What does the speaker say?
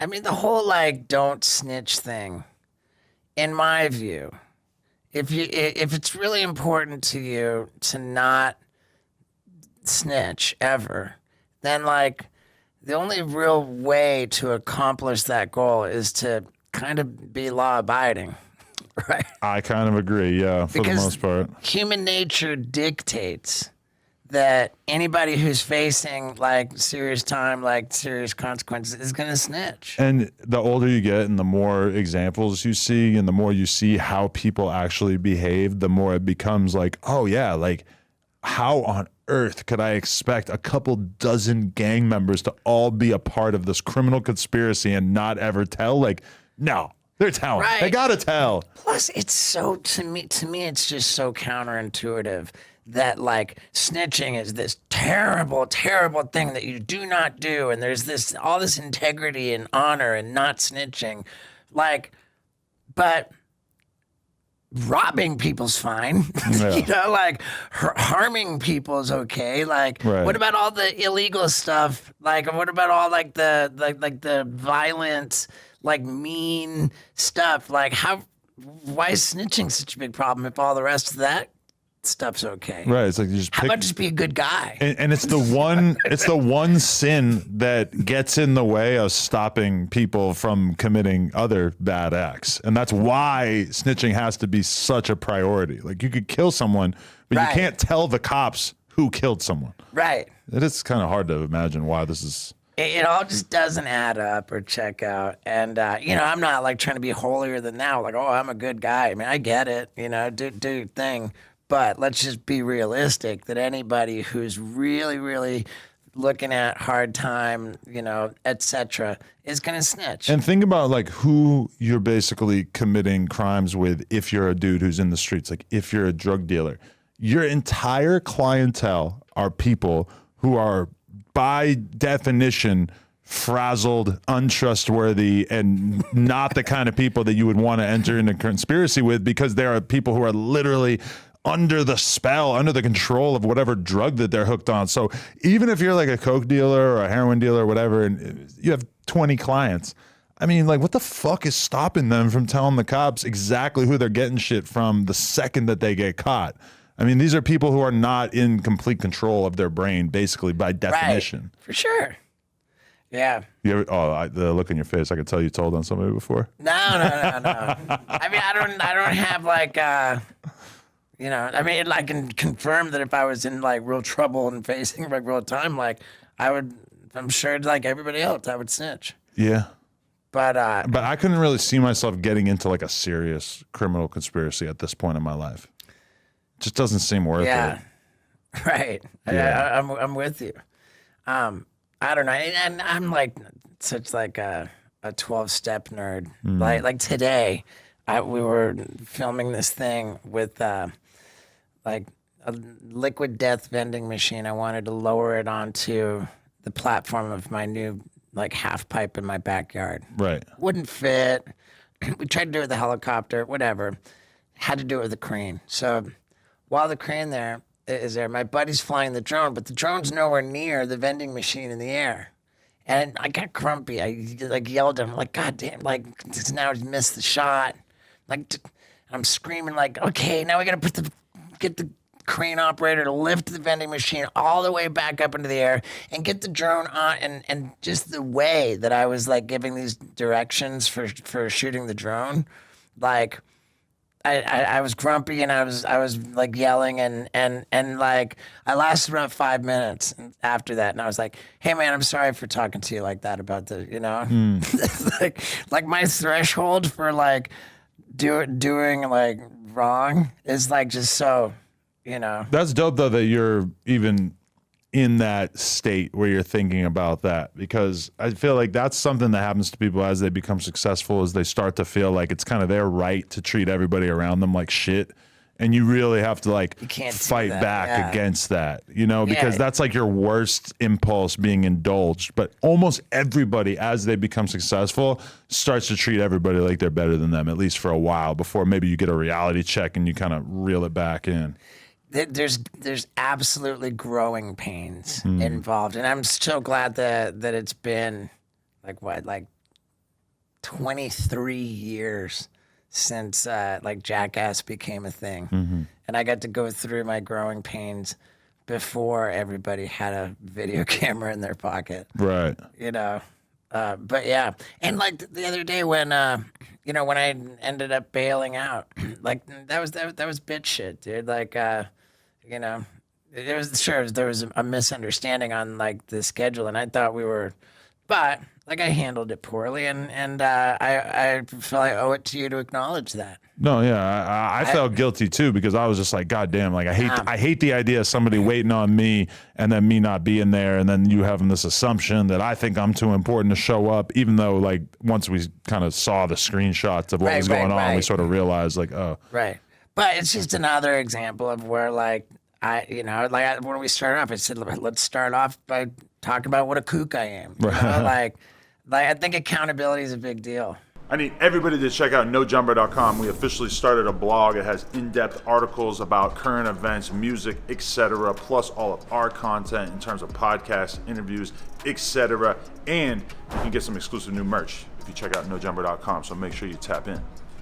I mean, the whole like don't snitch thing, in my view, if it's really important to you to not snitch ever, then like the only real way to accomplish that goal is to kind of be law abiding, right? I kind of agree, yeah, for the most part. Human nature dictates that anybody who's facing like serious time, like serious consequences, is going to snitch. And the older you get and the more examples you see and the more you see how people actually behave, the more it becomes like, oh yeah, like how on earth could I expect a couple dozen gang members to all be a part of this criminal conspiracy and not ever tell? Like, no, they're telling. Right. They gotta tell. Plus, it's so to me, it's just so counterintuitive that like snitching is this terrible, terrible thing that you do not do, and there's this all this integrity and honor and not snitching, like, but robbing people's fine. Yeah. You know, like harming people is okay. Like, Right. what about all the illegal stuff? Like, what about all like the the violent, like mean stuff? Like, why is snitching such a big problem if all the rest of that stuff's okay? Right. It's like you just How pick, about just be a good guy? and it's the one sin that gets in the way of stopping people from committing other bad acts. And that's why snitching has to be such a priority. Like you could kill someone, but Right. you can't tell the cops who killed someone. Right. It is kind of hard to imagine why this is. It all just doesn't add up or check out. And, you know, I'm not like trying to be holier than thou. Like, oh, I'm a good guy. I mean, I get it, you know, do your thing. But let's just be realistic that anybody who's really, really looking at hard time, you know, etc., is going to snitch. And think about like who you're basically committing crimes with if you're a dude who's in the streets, like if you're a drug dealer. Your entire clientele are people who are by definition frazzled, untrustworthy, and not the kind of people that you would want to enter into a conspiracy with, because there are people who are literally under the spell, under the control of whatever drug that they're hooked on. So even if you're like a coke dealer or a heroin dealer or whatever, and you have 20 clients, I mean, like, what the fuck is stopping them from telling the cops exactly who they're getting shit from the second that they get caught? I mean, these are people who are not in complete control of their brain, basically, by definition. Right. For sure. Yeah. You ever, the look on your face, I could tell you told on somebody before. No. I mean, I don't have like, you know, I mean, I can confirm that if I was in like real trouble and facing like real time, like I'm sure like everybody else, I would snitch. Yeah. But I couldn't really see myself getting into like a serious criminal conspiracy at this point in my life. It just doesn't seem worth yeah, it. right. Yeah. I'm with you. I don't know, and I'm like such like a 12-step nerd. Like today, we were filming this thing with like a liquid death vending machine. I wanted to lower it onto the platform of my new like half pipe in my backyard. Right. Wouldn't fit. We tried to do it with a helicopter, whatever. Had to do it with a crane. So while the crane is there, my buddy's flying the drone, but the drone's nowhere near the vending machine in the air. And I got grumpy. I like yelled at him, like, God damn, like now he's missed the shot. Like I'm screaming, like, okay, now we gotta get the crane operator to lift the vending machine all the way back up into the air and get the drone on. And just the way that I was like giving these directions for shooting the drone, like I was grumpy and I was like yelling and like I lasted around 5 minutes after that, and I was like, hey man, I'm sorry for talking to you like that about the, you know, like my threshold for like doing like wrong is like just so, you know. That's dope though that you're even in that state where you're thinking about that, because I feel like that's something that happens to people as they become successful, as they start to feel like it's kind of their right to treat everybody around them like shit. And you really have to like fight back against that, you know, because that's like your worst impulse being indulged. But almost everybody, as they become successful, starts to treat everybody like they're better than them, at least for a while, before maybe you get a reality check and you kind of reel it back in. There's absolutely growing pains involved, and I'm so glad that it's been like 23 years since like Jackass became a thing. And I got to go through my growing pains before everybody had a video camera in their pocket. Right. You know. But yeah, and like the other day when when I ended up bailing out, like that was bitch shit, dude. Like there was a misunderstanding on like the schedule, and I thought we were, but like I handled it poorly, and I feel I owe it to you to acknowledge that. No, yeah, I felt guilty too because I was just like, God damn, like I hate the idea of somebody waiting on me and then me not being there, and then you having this assumption that I think I'm too important to show up, even though like once we kind of saw the screenshots of what was going on, we sort of realized like, oh, right. But it's just another example of where like when we started off, I said let's start off by talking about what a kook I am. You know? like I think accountability is a big deal. I need everybody to check out nojumper.com. We officially started a blog. It has in-depth articles about current events, music, etc., plus all of our content in terms of podcasts, interviews, etc. And you can get some exclusive new merch if you check out nojumper.com, so make sure you tap in.